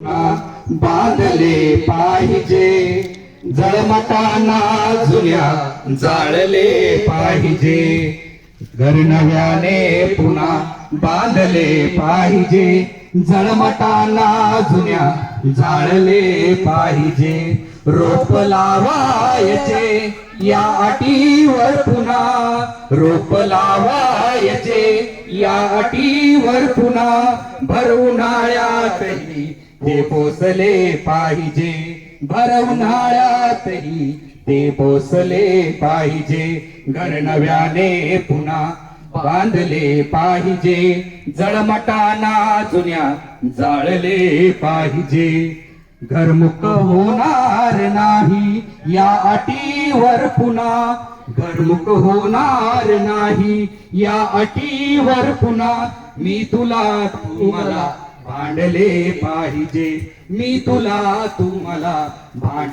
बांधले पाहिजे जळमटाना जुन्या जाळले पाहिजे घर नव्याने पुन्हा बांधले पाहिजे जळमटाना जुन्या जाळले पाहिजे रोप लावायचे या अटीवर पुन्हा रोप लावायचे या अटीवर पुन्हा भर उन्हाळ्यातही ते पोसले पाहिजे भर उन्हाळ्यातही ते पोसले पाहिजे घर नव्याने पुन्हा बांधले पाहिजे जळमटाना जुन्या जाळले पाहिजे घरमुक्त होणार नाही या अटीवर पुन्हा घरमुक्त होणार नाही या अटीवर पुन्हा मी तुला तू मला भांडले पाहिजे मी तुला तू मला भांड